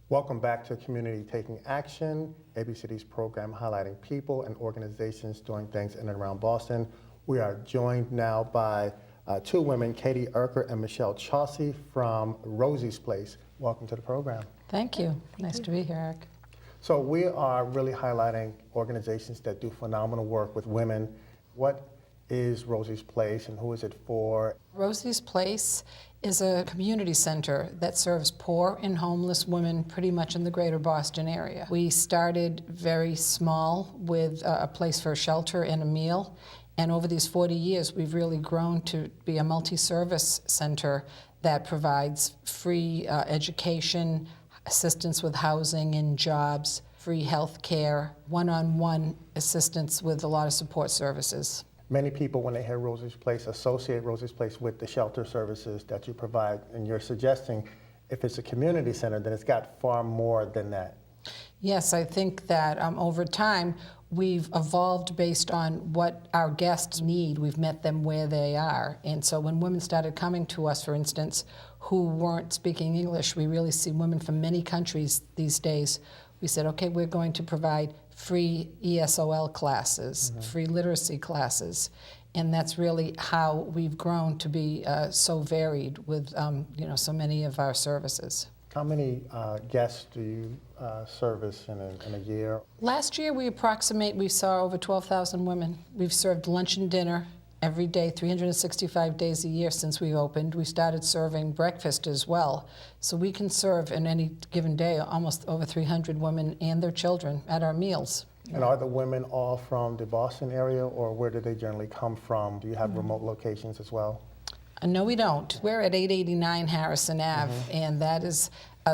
Welcome back to Community Taking Action, ABCD's program highlighting people and organizations doing things in and around Boston. We are joined now by two women, Katie Erker and Michelle Chaucey from Rosie's Place. Welcome to the program. Thank you. Nice to be here, Eric. So we are really highlighting organizations that do phenomenal work with women. What is Rosie's Place and who is it for? Rosie's Place is a community center that serves poor and homeless women pretty much in the greater Boston area. We started very small with a place for a shelter and a meal, and over these 40 years we've really grown to be a multi-service center that provides free education, assistance with housing and jobs, free health care, one-on-one assistance with a lot of support services. Many people, when they hear Rosie's Place, associate Rosie's Place with the shelter services that you provide, and you're suggesting if it's a community center, then it's got far more than that. Yes, I think that over time, we've evolved based on what our guests need. We've met them where they are. And so when women started coming to us, for instance, who weren't speaking English, we really see women from many countries these days. We said, okay, we're going to provide free ESOL classes, free literacy classes, and that's really how we've grown to be so varied with so many of our services. How many guests do you service in a year? Last year we saw over 12,000 women. We've served lunch and dinner every day, 365 days a year since we opened. We started serving breakfast as well. So we can serve in any given day almost over 300 women and their children at our meals. And are the women all from the Boston area, or where do they generally come from? Do you have remote locations as well? No, we don't. We're at 889 Harrison Ave, and that is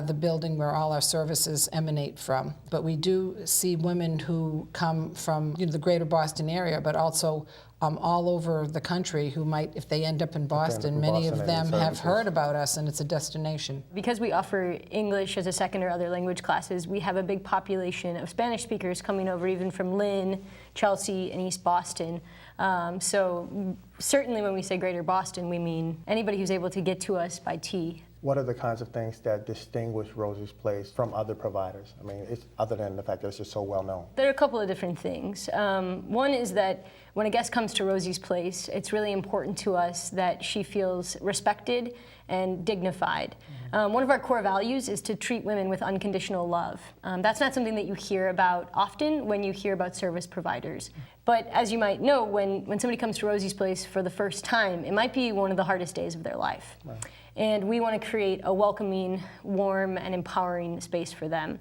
the building where all our services emanate from. But we do see women who come from the greater Boston area, but also all over the country who might, if they end up in Boston, many of them have heard about us, and it's a destination. Because we offer English as a second or other language classes, we have a big population of Spanish speakers coming over, even from Lynn, Chelsea, and East Boston. So certainly when we say greater Boston, we mean anybody who's able to get to us by T. What are the kinds of things that distinguish Rosie's Place from other providers? I mean, other than the fact that it's just so well known. There are a couple of different things. One is that when a guest comes to Rosie's Place, it's really important to us that she feels respected and dignified. One of our core values is to treat women with unconditional love. That's not something that you hear about often when you hear about service providers. But as you might know, when somebody comes to Rosie's Place for the first time, it might be one of the hardest days of their life. Right. And we want to create a welcoming, warm, and empowering space for them.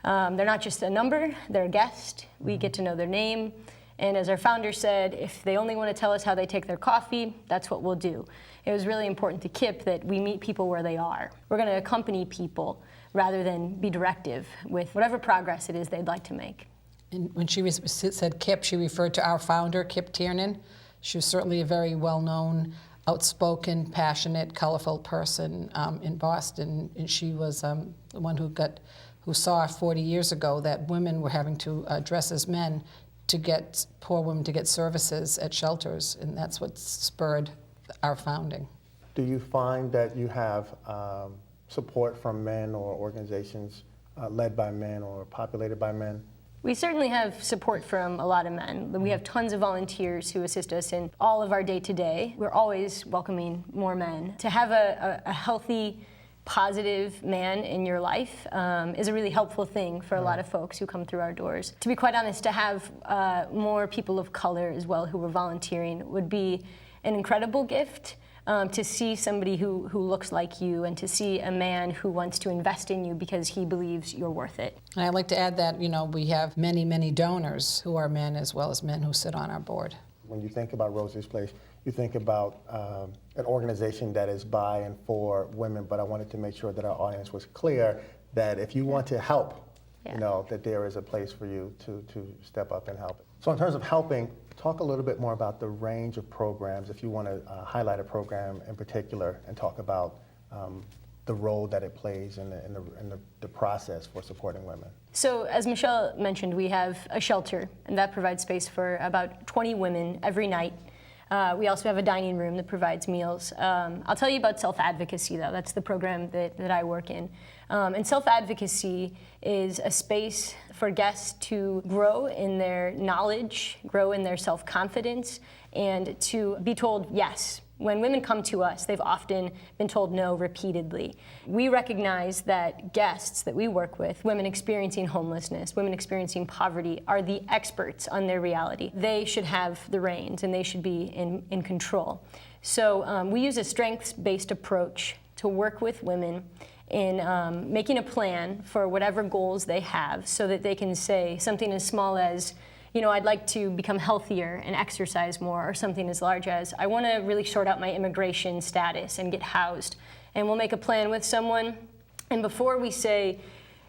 They're not just a number, they're a guest. We get to know their name. And as our founder said, if they only want to tell us how they take their coffee, that's what we'll do. It was really important to Kip that we meet people where they are. We're going to accompany people rather than be directive with whatever progress it is they'd like to make. And when she said Kip, she referred to our founder, Kip Tiernan. She was certainly a very well-known, outspoken, passionate, colorful person in Boston, and she was the one who saw 40 years ago that women were having to dress as men to get poor women to get services at shelters, and that's what spurred our founding. Do you find that you have support from men or organizations led by men or populated by men? We certainly have support from a lot of men. We have tons of volunteers who assist us in all of our day-to-day. We're always welcoming more men. To have a healthy, positive man in your life is a really helpful thing for a lot of folks who come through our doors. To be quite honest, to have more people of color as well who were volunteering would be an incredible gift. To see somebody who looks like you, and to see a man who wants to invest in you because he believes you're worth it. And I'd like to add that, we have many, many donors who are men as well as men who sit on our board. When you think about Rosie's Place, you think about an organization that is by and for women, but I wanted to make sure that our audience was clear that if you want to help, that there is a place for you to step up and help. So in terms of helping, talk a little bit more about the range of programs, if you want to highlight a program in particular and talk about the role that it plays in the process for supporting women. So as Michelle mentioned, we have a shelter, and that provides space for about 20 women every night. We also have a dining room that provides meals. I'll tell you about self-advocacy, though. That's the program that I work in. And self-advocacy is a space for guests to grow in their knowledge, grow in their self-confidence, and to be told yes. When women come to us, they've often been told no repeatedly. We recognize that guests that we work with, women experiencing homelessness, women experiencing poverty, are the experts on their reality. They should have the reins and they should be in control. So we use a strengths-based approach to work with women in making a plan for whatever goals they have so that they can say something as small as, you know, I'd like to become healthier and exercise more, or something as large as, I want to really sort out my immigration status and get housed. And we'll make a plan with someone, and before we say,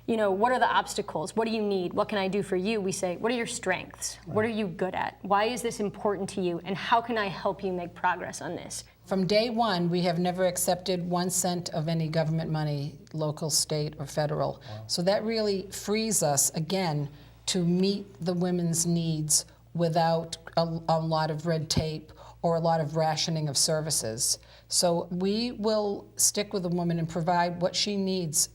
you know, what are the obstacles? What do you need? What can I do for you? We say, what are your strengths? Right. What are you good at? Why is this important to you? And how can I help you make progress on this? From day one, we have never accepted 1 cent of any government money, local, state, or federal. Wow. So that really frees us, again, to meet the women's needs without a lot of red tape or a lot of rationing of services. So we will stick with a woman and provide what she needs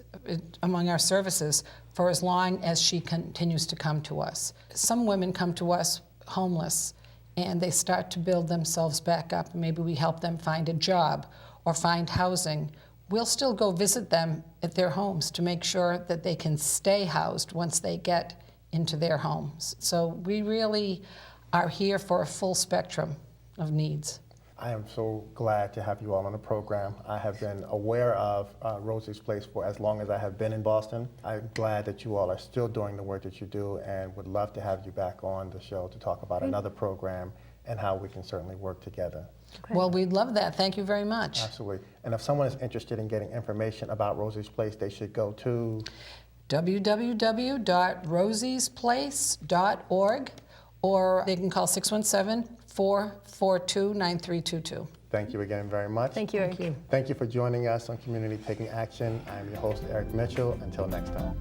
among our services for as long as she continues to come to us. Some women come to us homeless and they start to build themselves back up. Maybe we help them find a job or find housing. We'll still go visit them at their homes to make sure that they can stay housed once they get into their homes. So we really are here for a full spectrum of needs. I am so glad to have you all on the program. I have been aware of Rosie's Place for as long as I have been in Boston. I'm glad that you all are still doing the work that you do, and would love to have you back on the show to talk about another program and how we can certainly work together. Okay. Well, we'd love that. Thank you very much. Absolutely. And if someone is interested in getting information about Rosie's Place, they should go to www.rosiesplace.org, or they can call 617-442-9322. Thank you again very much. Thank you, Eric. Thank you. Thank you for joining us on Community Taking Action. I'm your host, Eric Mitchell. Until next time.